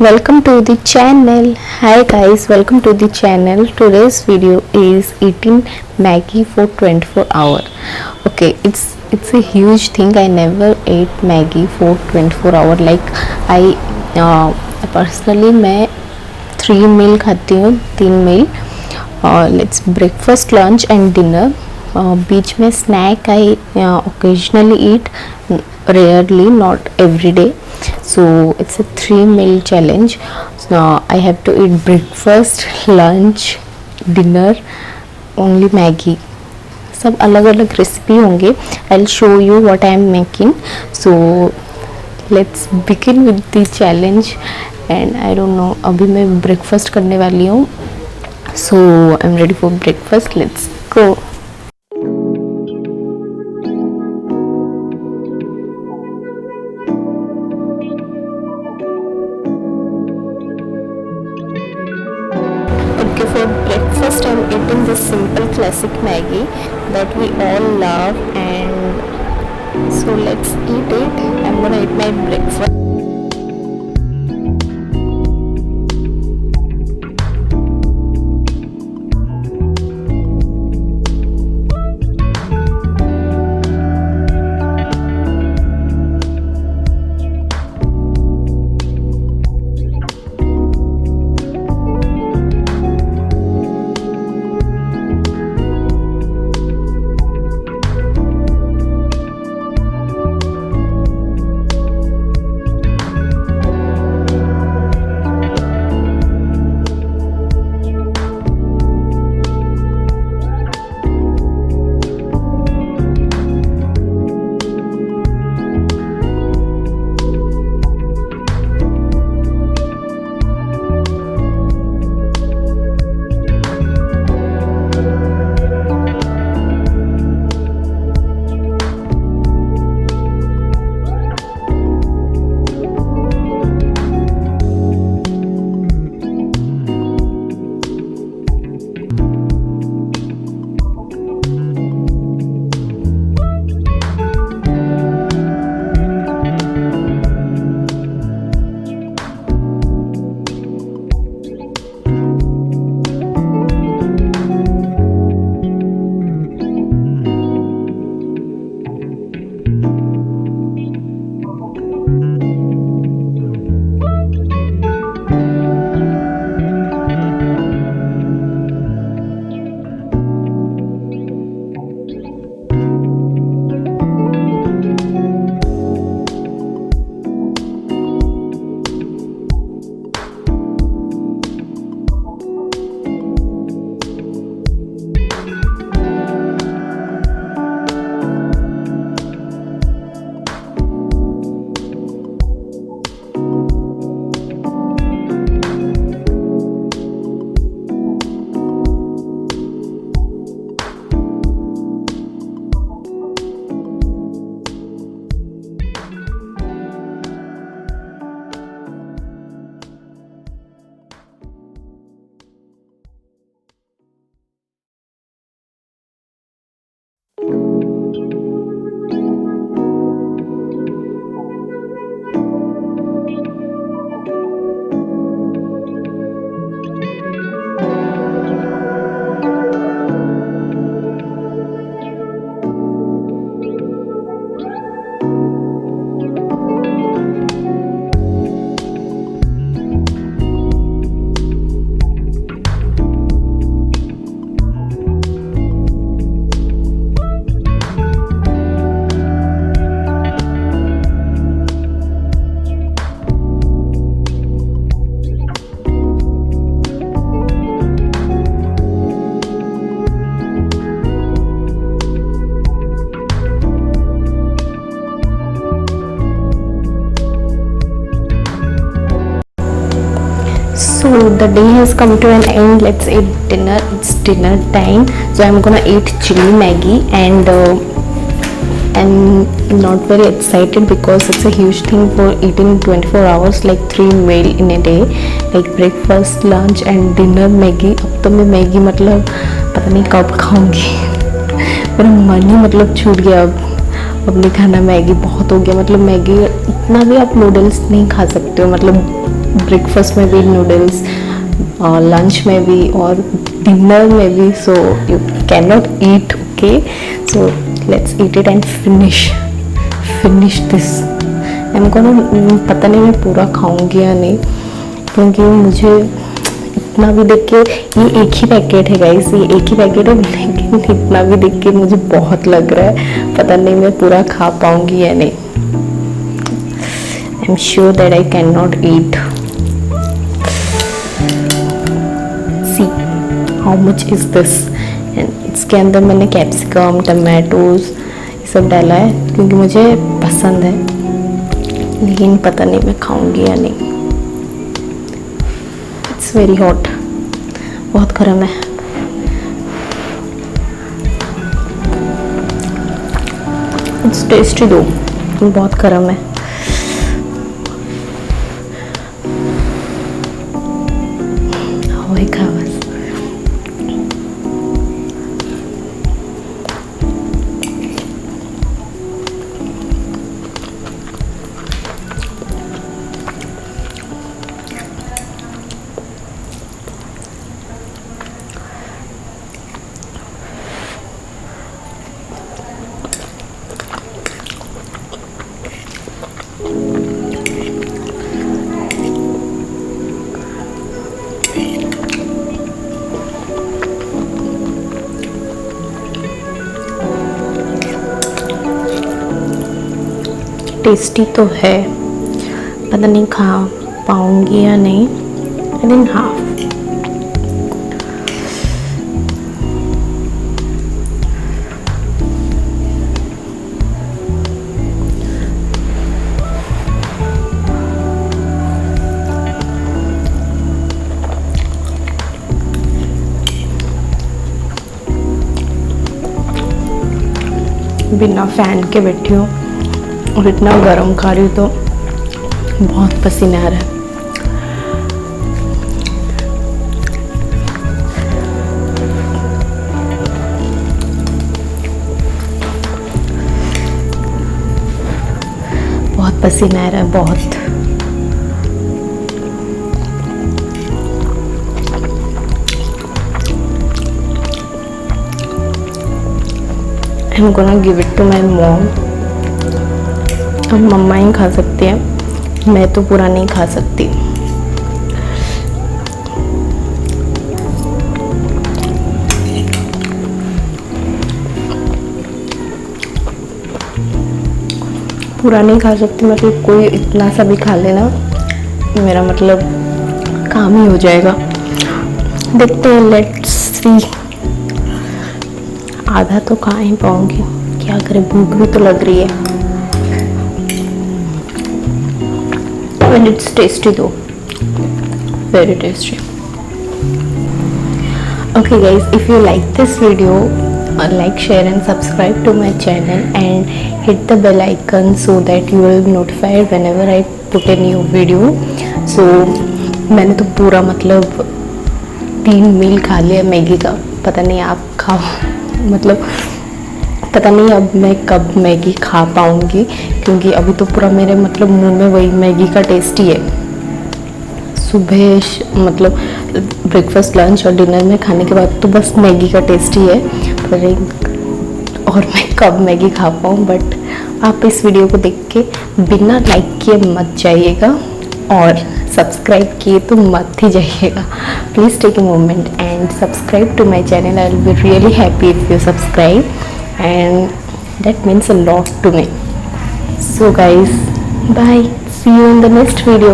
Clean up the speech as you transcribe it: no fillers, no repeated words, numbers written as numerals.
Welcome to the channel. Hi guys, welcome to the channel. Today's video is eating Maggi for 24 hour. Okay, it's a huge thing. I never ate Maggi for 24 hour. Like I personally मैं 3 meal खाती हूँ, 3 meal. Let's breakfast, lunch and dinner. बीच में snack I occasionally eat, rarely, not every day. So it's a 3 meal challenge. So I have to eat breakfast, lunch, dinner, only Maggi. सब अलग अलग recipe होंगे. I'll show you what I am making. So let's begin with the challenge. And I don't know, अभी मैं breakfast करने वाली हूँ. So I'm ready for breakfast. Let's go. For breakfast I'm eating this simple classic Maggi that we all love, and so let's eat it. I'm gonna eat my breakfast. So the day has come to an end. Let's eat dinner. It's dinner time. So I'm gonna eat chili Maggi, and I'm not very excited because it's a huge thing for eating 24 hours, like 3 meal in a day, like breakfast, lunch and dinner Maggi. अब तो मैं Maggi मतलब पता नहीं कब खाऊंगी. मेरा मन ही मतलब छूट गया अब नहीं खाना मैगी, बहुत हो गया. मतलब मैगी इतना भी आप नूडल्स नहीं खा सकते हो, मतलब ब्रेकफास्ट में भी नूडल्स, लंच में भी और डिनर में भी. So you can not eat. Okay, so let's eat it and finish this. हमको ना पता नहीं मैं पूरा खाऊंगी या नहीं, क्योंकि मुझे इतना भी देख के, ये एक ही पैकेट है गाइस, ये एक ही पैकेट है, लेकिन इतना भी देख के मुझे बहुत लग रहा है, पता नहीं मैं पूरा खा पाऊंगी या नहीं. I am sure that I can not eat. See how much is this. इसके अंदर मैंने कैप्सिकम, टमाटोज ये सब डाला है क्योंकि मुझे पसंद है, लेकिन पता नहीं मैं खाऊंगी या नहीं. इट्स वेरी हॉट, बहुत गर्म है. इट्स टेस्टी दो, बहुत गर्म है. खा बस. टेस्टी तो है, पता नहीं खा पाऊंगी या नहीं. I think half. बिना फैन के बैठी हूँ और इतना गर्म खा रही हूँ तो बहुत पसीना आ रहा है. बहुत पसीना आ रहा है, बहुत. I'm gonna give it to my mom. अब मम्मा ही खा सकती है, मैं तो पूरा नहीं खा सकती. पूरा नहीं खा सकती मतलब कोई इतना सा भी खा लेना मेरा मतलब काम ही हो जाएगा. देखते हैं, लेट्स सी. आधा तो खा ही पाऊंगी, क्या करें, भूख भी तो लग रही है. And it's tasty though, very tasty. Okay guys, if you like this video, like, share and subscribe to my channel and hit the bell icon so that you will be notified whenever I put a new video. So मैंने तो पूरा मतलब 3 मील खा लिया Maggi का. पता नहीं आप खाओ, मतलब पता नहीं अब मैं कब मैगी खा पाऊंगी, क्योंकि अभी तो पूरा मेरे मतलब मुंह में वही मैगी का टेस्ट ही है. सुबह मतलब ब्रेकफास्ट, लंच और डिनर में खाने के बाद तो बस मैगी का टेस्ट ही है. पर और मैं कब मैगी खा पाऊँ. बट आप इस वीडियो को देख के बिना लाइक किए मत जाइएगा और सब्सक्राइब किए तो मत ही जाइएगा. Please take a moment and subscribe to my channel. I will be really happy if you subscribe and that means a lot to me. So guys, bye, see you in the next video.